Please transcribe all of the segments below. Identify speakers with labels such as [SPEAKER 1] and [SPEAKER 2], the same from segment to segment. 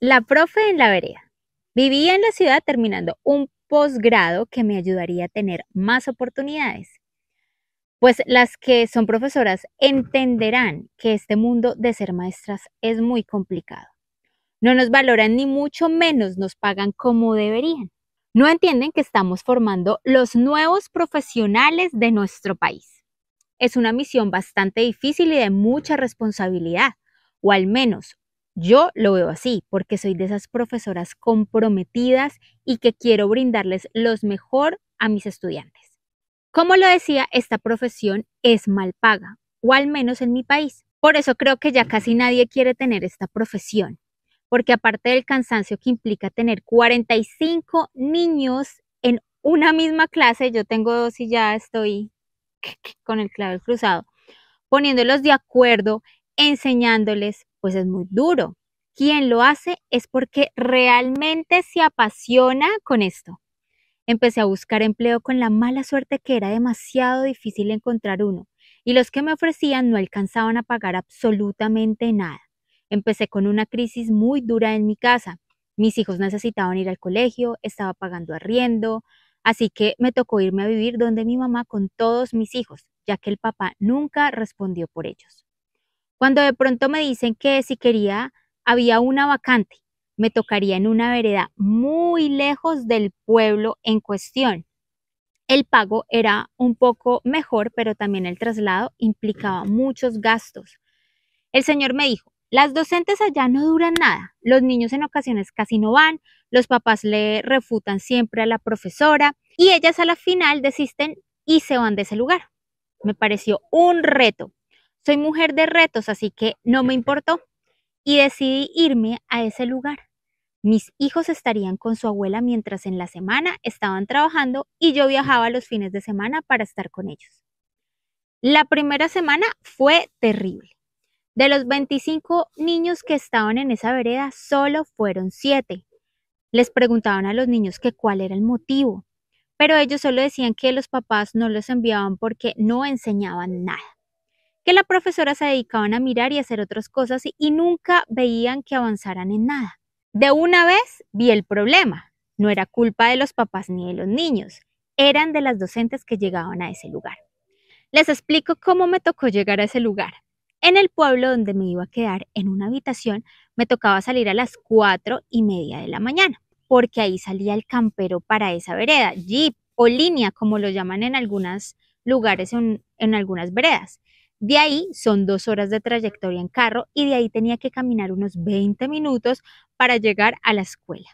[SPEAKER 1] La profe en la vereda. Vivía en la ciudad terminando un posgrado que me ayudaría a tener más oportunidades. Pues las que son profesoras entenderán que este mundo de ser maestras es muy complicado. No nos valoran ni mucho menos nos pagan como deberían. No entienden que estamos formando los nuevos profesionales de nuestro país. Es una misión bastante difícil y de mucha responsabilidad, o al menos yo lo veo así, porque soy de esas profesoras comprometidas y que quiero brindarles los mejor a mis estudiantes. Como lo decía, esta profesión es mal paga, o al menos en mi país. Por eso creo que ya casi nadie quiere tener esta profesión, porque aparte del cansancio que implica tener 45 niños en una misma clase, yo tengo dos y ya estoy con el clavel cruzado, poniéndolos de acuerdo, enseñándoles, pues es muy duro. Quien lo hace es porque realmente se apasiona con esto. Empecé a buscar empleo con la mala suerte que era demasiado difícil encontrar uno, y los que me ofrecían no alcanzaban a pagar absolutamente nada. Empecé con una crisis muy dura en mi casa. Mis hijos necesitaban ir al colegio, estaba pagando arriendo, así que me tocó irme a vivir donde mi mamá con todos mis hijos, ya que el papá nunca respondió por ellos. Cuando de pronto me dicen que si quería, había una vacante, me tocaría en una vereda muy lejos del pueblo en cuestión. El pago era un poco mejor, pero también el traslado implicaba muchos gastos. El señor me dijo, las docentes allá no duran nada, los niños en ocasiones casi no van, los papás le refutan siempre a la profesora y ellas a la final desisten y se van de ese lugar. Me pareció un reto. Soy mujer de retos, así que no me importó y decidí irme a ese lugar. Mis hijos estarían con su abuela mientras en la semana estaban trabajando y yo viajaba los fines de semana para estar con ellos. La primera semana fue terrible. De los 25 niños que estaban en esa vereda, solo fueron 7. Les preguntaban a los niños que cuál era el motivo, pero ellos solo decían que los papás no los enviaban porque no enseñaban nada, que la profesora se dedicaban a mirar y hacer otras cosas y nunca veían que avanzaran en nada. De una vez vi el problema. No era culpa de los papás ni de los niños, eran de las docentes que llegaban a ese lugar. Les explico cómo me tocó llegar a ese lugar. En el pueblo donde me iba a quedar en una habitación, me tocaba salir a las 4:30 de la mañana, porque ahí salía el campero para esa vereda, jeep o línea, como lo llaman en algunos lugares, en algunas veredas. De ahí son 2 horas de trayectoria en carro y de ahí tenía que caminar unos 20 minutos para llegar a la escuela.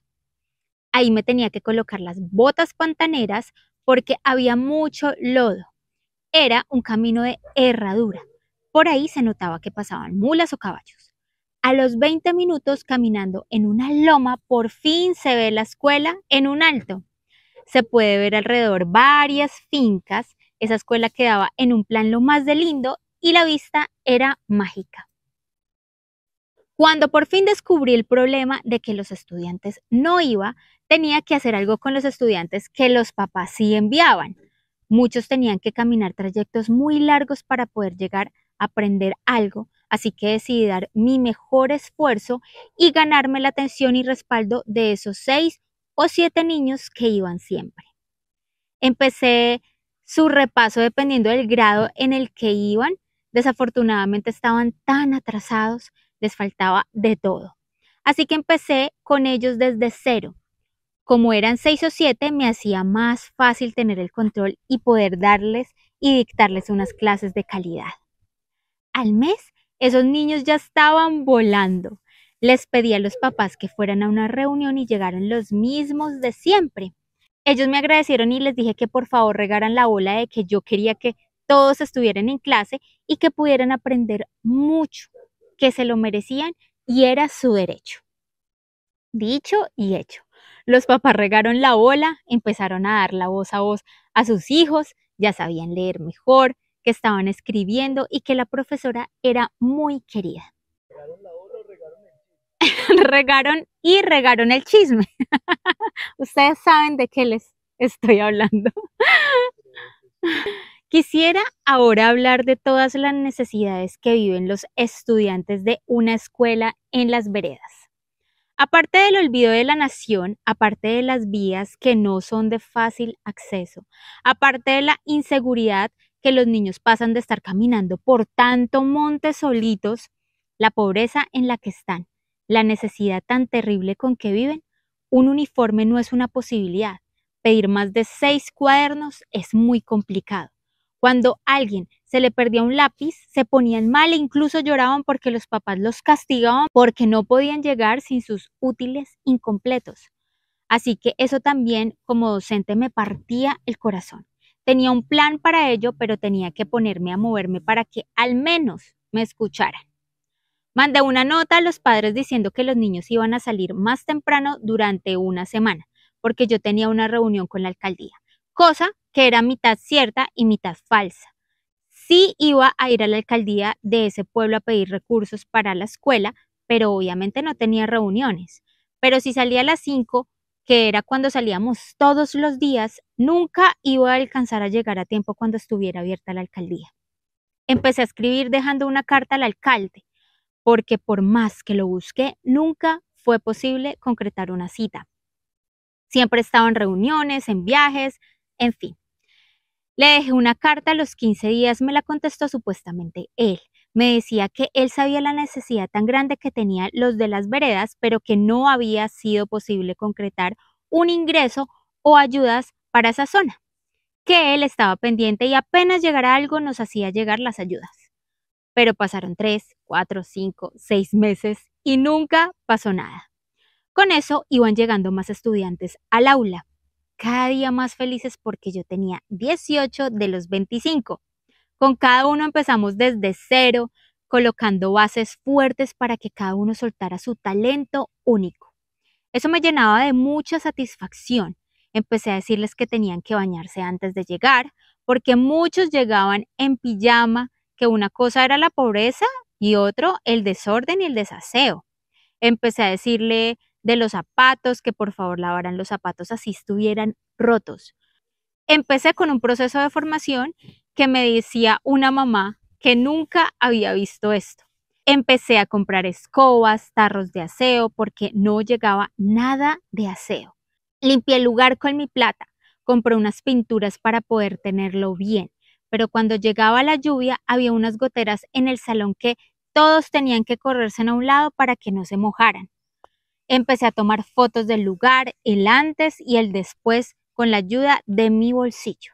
[SPEAKER 1] Ahí me tenía que colocar las botas pantaneras porque había mucho lodo. Era un camino de herradura. Por ahí se notaba que pasaban mulas o caballos. A los 20 minutos caminando en una loma, por fin se ve la escuela en un alto. Se puede ver alrededor varias fincas. Esa escuela quedaba en un plan lo más de lindo y la vista era mágica. Cuando por fin descubrí el problema de que los estudiantes no iban, tenía que hacer algo con los estudiantes que los papás sí enviaban. Muchos tenían que caminar trayectos muy largos para poder llegar a aprender algo, así que decidí dar mi mejor esfuerzo y ganarme la atención y respaldo de esos 6 o 7 niños que iban siempre. Empecé su repaso dependiendo del grado en el que iban. Desafortunadamente estaban tan atrasados, les faltaba de todo. Así que empecé con ellos desde cero. Como eran 6 o 7, me hacía más fácil tener el control y poder darles y dictarles unas clases de calidad. Al mes, esos niños ya estaban volando. Les pedí a los papás que fueran a una reunión y llegaron los mismos de siempre. Ellos me agradecieron y les dije que por favor regaran la bola de que yo quería que todos estuvieran en clase y que pudieran aprender mucho, que se lo merecían y era su derecho. Dicho y hecho. Los papás regaron la bola, empezaron a dar la voz a voz a sus hijos, ya sabían leer mejor, que estaban escribiendo y que la profesora era muy querida. Regaron el chisme. Ustedes saben de qué les estoy hablando. Quisiera ahora hablar de todas las necesidades que viven los estudiantes de una escuela en las veredas. Aparte del olvido de la nación, aparte de las vías que no son de fácil acceso, aparte de la inseguridad que los niños pasan de estar caminando por tanto monte solitos, la pobreza en la que están, la necesidad tan terrible con que viven, un uniforme no es una posibilidad. Pedir más de 6 cuadernos es muy complicado. Cuando a alguien se le perdía un lápiz, se ponían mal e incluso lloraban porque los papás los castigaban porque no podían llegar sin sus útiles incompletos. Así que eso también como docente me partía el corazón. Tenía un plan para ello, pero tenía que ponerme a moverme para que al menos me escucharan. Mandé una nota a los padres diciendo que los niños iban a salir más temprano durante una semana, porque yo tenía una reunión con la alcaldía, cosa que era mitad cierta y mitad falsa. Sí iba a ir a la alcaldía de ese pueblo a pedir recursos para la escuela, pero obviamente no tenía reuniones. Pero si salía a las 5, que era cuando salíamos todos los días, nunca iba a alcanzar a llegar a tiempo cuando estuviera abierta la alcaldía. Empecé a escribir dejando una carta al alcalde, porque por más que lo busqué, nunca fue posible concretar una cita. Siempre estaba en reuniones, en viajes, en fin. Le dejé una carta, a los 15 días me la contestó supuestamente él. Me decía que él sabía la necesidad tan grande que tenían los de las veredas, pero que no había sido posible concretar un ingreso o ayudas para esa zona, que él estaba pendiente y apenas llegara algo nos hacía llegar las ayudas. Pero pasaron 3, 4, 5, 6 meses y nunca pasó nada. Con eso iban llegando más estudiantes al aula, cada día más felices porque yo tenía 18 de los 25. Con cada uno empezamos desde cero, colocando bases fuertes para que cada uno soltara su talento único. Eso me llenaba de mucha satisfacción. Empecé a decirles que tenían que bañarse antes de llegar, porque muchos llegaban en pijama, que una cosa era la pobreza y otro el desorden y el desaseo. Empecé a decirle de los zapatos, que por favor lavaran los zapatos así estuvieran rotos. Empecé con un proceso de formación que me decía una mamá que nunca había visto esto. Empecé a comprar escobas, tarros de aseo, porque no llegaba nada de aseo. Limpié el lugar con mi plata, compré unas pinturas para poder tenerlo bien, pero cuando llegaba la lluvia había unas goteras en el salón que todos tenían que correrse a un lado para que no se mojaran. Empecé a tomar fotos del lugar, el antes y el después, con la ayuda de mi bolsillo.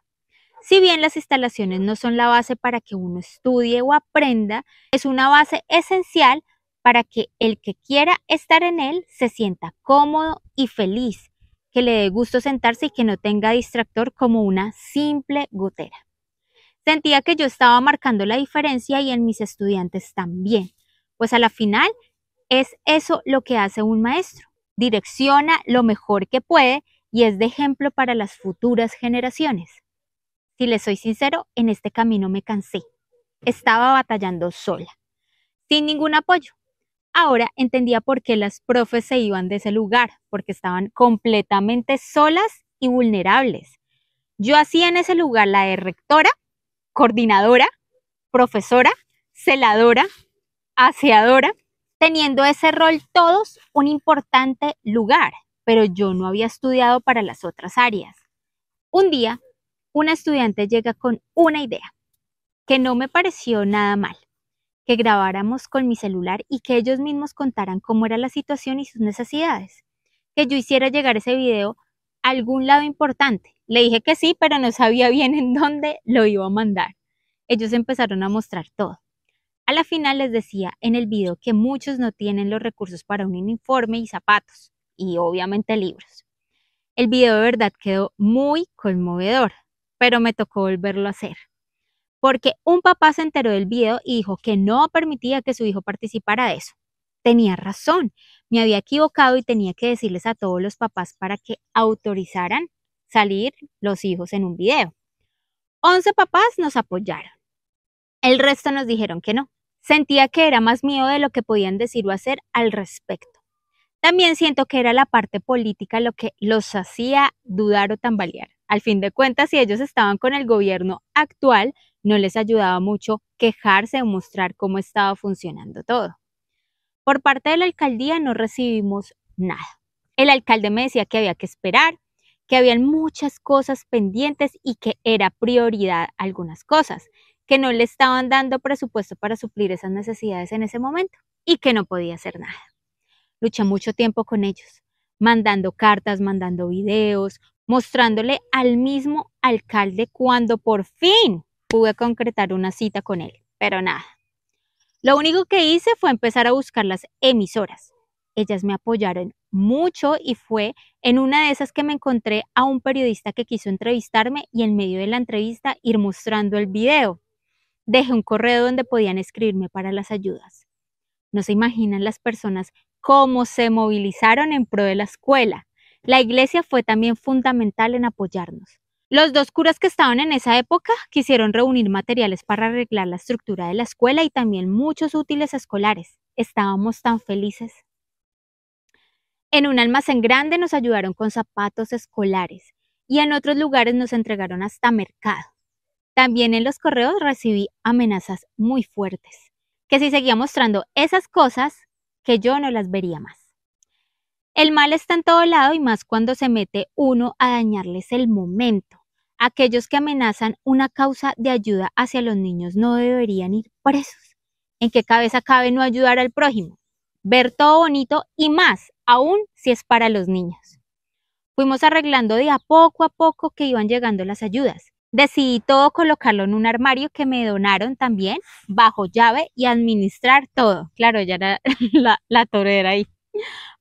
[SPEAKER 1] Si bien las instalaciones no son la base para que uno estudie o aprenda, es una base esencial para que el que quiera estar en él se sienta cómodo y feliz, que le dé gusto sentarse y que no tenga distractor como una simple gotera. Sentía que yo estaba marcando la diferencia y en mis estudiantes también, pues a la final es eso lo que hace un maestro. Direcciona lo mejor que puede y es de ejemplo para las futuras generaciones. Si les soy sincero, en este camino me cansé. Estaba batallando sola, sin ningún apoyo. Ahora entendía por qué las profes se iban de ese lugar, porque estaban completamente solas y vulnerables. Yo hacía en ese lugar la de rectora, coordinadora, profesora, celadora, aseadora, teniendo ese rol todos un importante lugar, pero yo no había estudiado para las otras áreas. Un día, una estudiante llega con una idea que no me pareció nada mal, que grabáramos con mi celular y que ellos mismos contaran cómo era la situación y sus necesidades, que yo hiciera llegar ese video a algún lado importante. Le dije que sí, pero no sabía bien en dónde lo iba a mandar. Ellos empezaron a mostrar todo. A la final les decía en el video que muchos no tienen los recursos para un uniforme y zapatos, y obviamente libros. El video de verdad quedó muy conmovedor, pero me tocó volverlo a hacer, porque un papá se enteró del video y dijo que no permitía que su hijo participara de eso. Tenía razón, me había equivocado y tenía que decirles a todos los papás para que autorizaran salir los hijos en un video. 11 papás nos apoyaron, el resto nos dijeron que no. Sentía que era más miedo de lo que podían decir o hacer al respecto. También siento que era la parte política lo que los hacía dudar o tambalear. Al fin de cuentas, si ellos estaban con el gobierno actual, no les ayudaba mucho quejarse o mostrar cómo estaba funcionando todo. Por parte de la alcaldía no recibimos nada. El alcalde me decía que había que esperar, que habían muchas cosas pendientes y que era prioridad algunas cosas, que no le estaban dando presupuesto para suplir esas necesidades en ese momento y que no podía hacer nada. Luché mucho tiempo con ellos, mandando cartas, mandando videos, mostrándole al mismo alcalde cuando por fin pude concretar una cita con él, pero nada. Lo único que hice fue empezar a buscar las emisoras. Ellas me apoyaron mucho y fue en una de esas que me encontré a un periodista que quiso entrevistarme y en medio de la entrevista ir mostrando el video. Dejé un correo donde podían escribirme para las ayudas. No se imaginan las personas cómo se movilizaron en pro de la escuela. La iglesia fue también fundamental en apoyarnos. Los dos curas que estaban en esa época quisieron reunir materiales para arreglar la estructura de la escuela y también muchos útiles escolares. Estábamos tan felices. En un almacén grande nos ayudaron con zapatos escolares y en otros lugares nos entregaron hasta mercado. También en los correos recibí amenazas muy fuertes, que si seguía mostrando esas cosas, que yo no las vería más. El mal está en todo lado y más cuando se mete uno a dañarles el momento. Aquellos que amenazan una causa de ayuda hacia los niños no deberían ir presos. ¿En qué cabeza cabe no ayudar al prójimo? Ver todo bonito y más, aún si es para los niños. Fuimos arreglando de a poco que iban llegando las ayudas. Decidí todo colocarlo en un armario que me donaron también, bajo llave y administrar todo. Claro, ya era la torera ahí.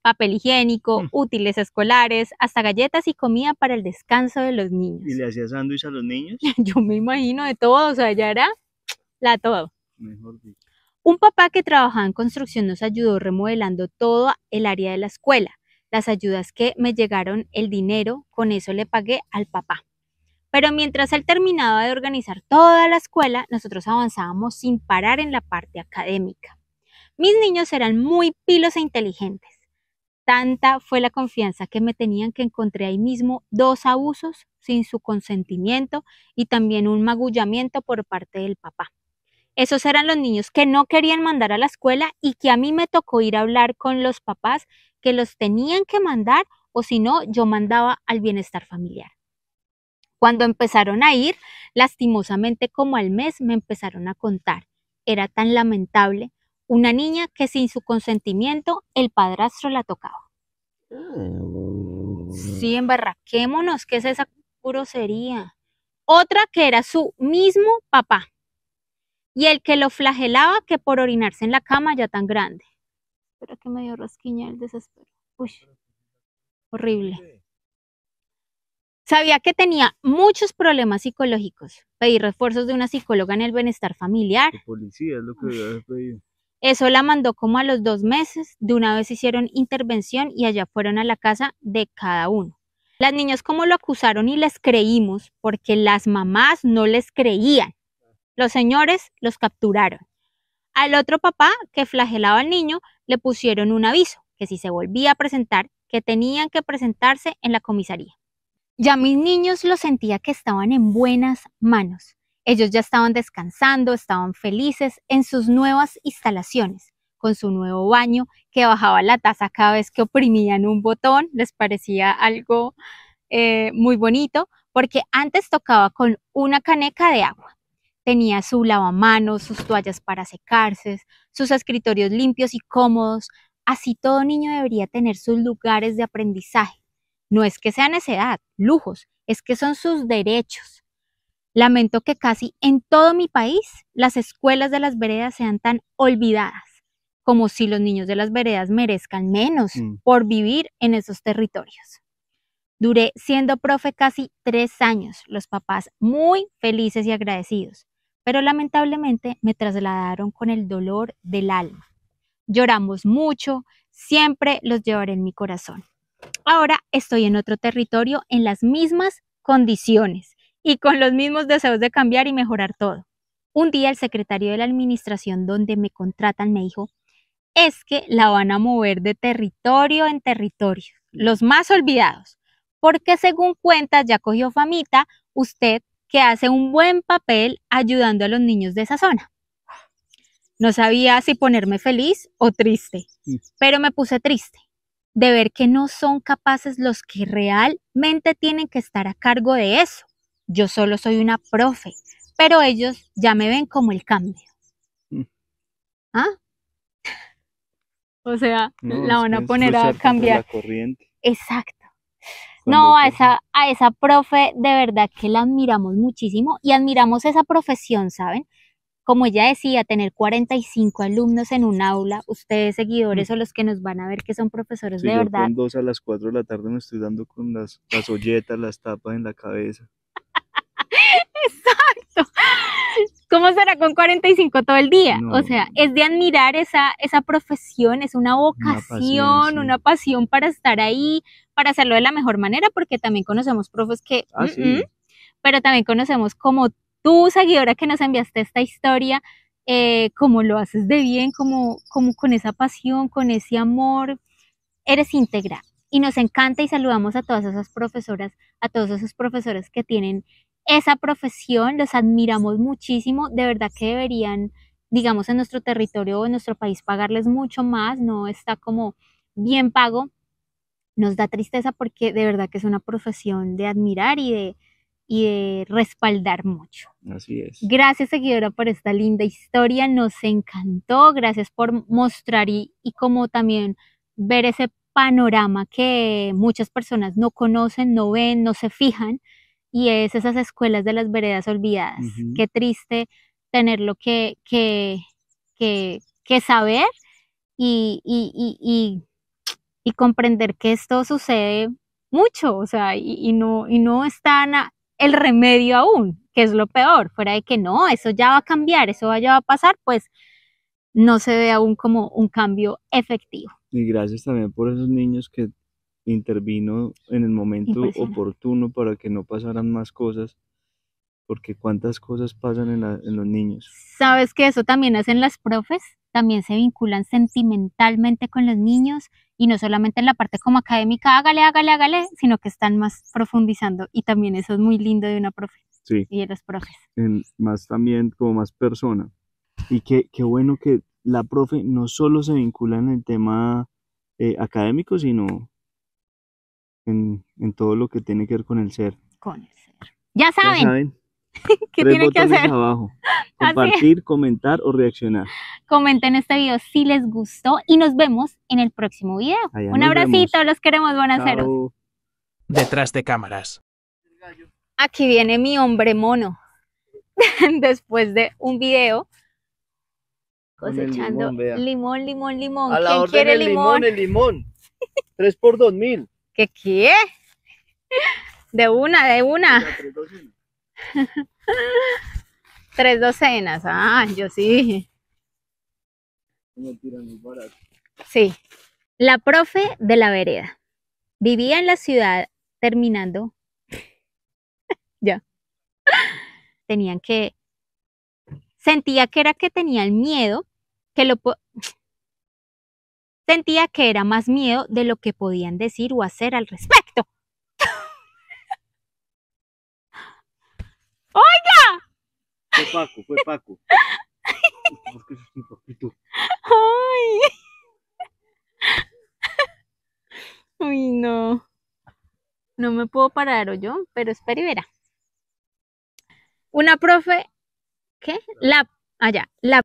[SPEAKER 1] Papel higiénico, útiles escolares, hasta galletas y comida para el descanso de los niños.
[SPEAKER 2] ¿Y le hacía sándwich a los niños?
[SPEAKER 1] Yo me imagino de todo, o sea, ya era la todo.
[SPEAKER 2] Mejor dicho.
[SPEAKER 1] Un papá que trabajaba en construcción nos ayudó remodelando todo el área de la escuela. Las ayudas que me llegaron, el dinero, con eso le pagué al papá. Pero mientras él terminaba de organizar toda la escuela, nosotros avanzábamos sin parar en la parte académica. Mis niños eran muy pilos e inteligentes. Tanta fue la confianza que me tenían que encontré ahí mismo 2 abusos sin su consentimiento y también un magullamiento por parte del papá. Esos eran los niños que no querían mandar a la escuela y que a mí me tocó ir a hablar con los papás que los tenían que mandar o si no, yo mandaba al bienestar familiar. Cuando empezaron a ir, lastimosamente como al mes me empezaron a contar. Era tan lamentable. Una niña que sin su consentimiento el padrastro la tocaba. Sí, embarraquémonos, ¿qué es esa grosería? Otra que era su mismo papá. Y el que lo flagelaba que por orinarse en la cama ya tan grande. Espera que me dio rasquiña el desespero. Uy, horrible. Sabía que tenía muchos problemas psicológicos. Pedí refuerzos de una psicóloga en el bienestar familiar.
[SPEAKER 2] La policía es lo que había pedido.
[SPEAKER 1] Eso la mandó como a los 2 meses. De una vez hicieron intervención y allá fueron a la casa de cada uno. Las niñas como lo acusaron y les creímos porque las mamás no les creían. Los señores los capturaron. Al otro papá que flagelaba al niño le pusieron un aviso que si se volvía a presentar, que tenían que presentarse en la comisaría. Ya mis niños lo sentía que estaban en buenas manos. Ellos ya estaban descansando, estaban felices en sus nuevas instalaciones, con su nuevo baño que bajaba la taza cada vez que oprimían un botón. Les parecía algo muy bonito porque antes tocaba con una caneca de agua. Tenía su lavamanos, sus toallas para secarse, sus escritorios limpios y cómodos. Así todo niño debería tener sus lugares de aprendizaje. No es que sea necedad, lujos, es que son sus derechos. Lamento que casi en todo mi país las escuelas de las veredas sean tan olvidadas, como si los niños de las veredas merezcan menos por vivir en esos territorios. Duré siendo profe casi 3 años, los papás muy felices y agradecidos, pero lamentablemente me trasladaron con el dolor del alma. Lloramos mucho, siempre los llevaré en mi corazón. Ahora estoy en otro territorio en las mismas condiciones y con los mismos deseos de cambiar y mejorar todo. Un día el secretario de la administración donde me contratan me dijo, es que la van a mover de territorio en territorio, los más olvidados, porque según cuentas ya cogió famita usted que hace un buen papel ayudando a los niños de esa zona. No sabía si ponerme feliz o triste, pero me puse triste. de ver que no son capaces los que realmente tienen que estar a cargo de eso. Yo solo soy una profe, pero ellos ya me ven como el cambio.
[SPEAKER 2] Mm.
[SPEAKER 1] ¿Ah? O sea,
[SPEAKER 2] No,
[SPEAKER 1] la
[SPEAKER 2] es
[SPEAKER 1] van
[SPEAKER 2] que
[SPEAKER 1] a
[SPEAKER 2] es
[SPEAKER 1] poner a
[SPEAKER 2] luchar contra
[SPEAKER 1] cambiar.
[SPEAKER 2] la corriente.
[SPEAKER 1] Exacto.
[SPEAKER 2] Cuando
[SPEAKER 1] No,
[SPEAKER 2] hay cosas-
[SPEAKER 1] a esa profe de verdad que la admiramos muchísimo y admiramos esa profesión, ¿saben? Como ella decía, tener 45 alumnos en un aula, ustedes seguidores o los que nos van a ver que son profesores
[SPEAKER 2] Si
[SPEAKER 1] de
[SPEAKER 2] yo
[SPEAKER 1] verdad,
[SPEAKER 2] con 2 a las 4 de la tarde me estoy dando con las olletas, las tapas en la cabeza.
[SPEAKER 1] exacto. ¿Cómo será con 45 todo el día? O
[SPEAKER 2] No,
[SPEAKER 1] sea, es de admirar esa profesión, es una
[SPEAKER 2] una pasión,
[SPEAKER 1] vocación,
[SPEAKER 2] sí.
[SPEAKER 1] una pasión para estar ahí, para hacerlo de la mejor manera, porque también conocemos profes que,
[SPEAKER 2] Ah, sí.
[SPEAKER 1] pero también conocemos como tú, seguidora, que nos enviaste esta historia, cómo lo haces de bien, como con esa pasión, con ese amor, eres íntegra. Y nos encanta y saludamos a todas esas profesoras, a todos esos profesores que tienen esa profesión, los admiramos muchísimo, de verdad que deberían, digamos, en nuestro territorio o en nuestro país pagarles mucho más, no está como bien pago, nos da tristeza porque de verdad que es una profesión de admirar y de respaldar mucho.
[SPEAKER 2] Así es.
[SPEAKER 1] Gracias, seguidora, por esta linda historia, nos encantó, gracias por mostrar y como también ver ese panorama que muchas personas no conocen, no ven, no se fijan, y es esas escuelas de las veredas olvidadas.
[SPEAKER 2] Ujú.
[SPEAKER 1] Qué triste tenerlo que saber y y comprender que esto sucede mucho, o sea, y no está el remedio aún, que es lo peor, fuera de que no, eso ya va a cambiar, eso ya va a pasar, pues no se ve aún como un cambio efectivo.
[SPEAKER 2] Y gracias también por esos niños que intervino en el momento
[SPEAKER 1] Impresionante.
[SPEAKER 2] oportuno para que no pasaran más cosas, porque cuántas cosas pasan en los niños.
[SPEAKER 1] ¿Sabes que eso también hacen las profes? También se vinculan sentimentalmente con los niños y no solamente en la parte como académica, hágale, hágale, hágale, sino que están más profundizando y también eso es muy lindo de una profe
[SPEAKER 2] Sí,
[SPEAKER 1] y de los profes.
[SPEAKER 2] más también como más persona. Y qué bueno que la profe no solo se vincula en el tema académico, sino en todo lo que tiene que ver con el ser.
[SPEAKER 1] Con el ser. Ya
[SPEAKER 2] Ya
[SPEAKER 1] saben
[SPEAKER 2] saben,
[SPEAKER 1] qué
[SPEAKER 2] 3
[SPEAKER 1] tienen que
[SPEAKER 2] botones
[SPEAKER 1] hacer.
[SPEAKER 2] abajo.
[SPEAKER 1] Así es.
[SPEAKER 2] Compartir, comentar o reaccionar.
[SPEAKER 1] Comenten este video si les gustó y nos vemos en el próximo video.
[SPEAKER 2] Allá
[SPEAKER 1] Un
[SPEAKER 2] nos
[SPEAKER 1] abracito,
[SPEAKER 2] vemos.
[SPEAKER 1] los queremos, buenas ceros.
[SPEAKER 2] Chao.
[SPEAKER 3] Detrás de cámaras.
[SPEAKER 1] Aquí viene mi hombre mono. Después de un video
[SPEAKER 2] Con el
[SPEAKER 1] cosechando
[SPEAKER 2] limón, vea.
[SPEAKER 1] limón, limón, limón.
[SPEAKER 2] A la
[SPEAKER 1] ¿Quién
[SPEAKER 2] orden
[SPEAKER 1] quiere
[SPEAKER 2] el limón, el limón. 3 por 2.000.
[SPEAKER 1] ¿Qué quiere? De una, de una. 3 docenas. Ah, yo sí. Sí. La profe de la vereda. Vivía en la ciudad terminando. Ya. Tenían que. Sentía que era que tenían miedo, que sentía que era más miedo de lo que podían decir o hacer al respecto.
[SPEAKER 2] Fue Paco, fue Paco.
[SPEAKER 1] Ay. Uy, no. No me puedo parar, ¿o yo? Pero espera y verá. Una profe, ¿qué? La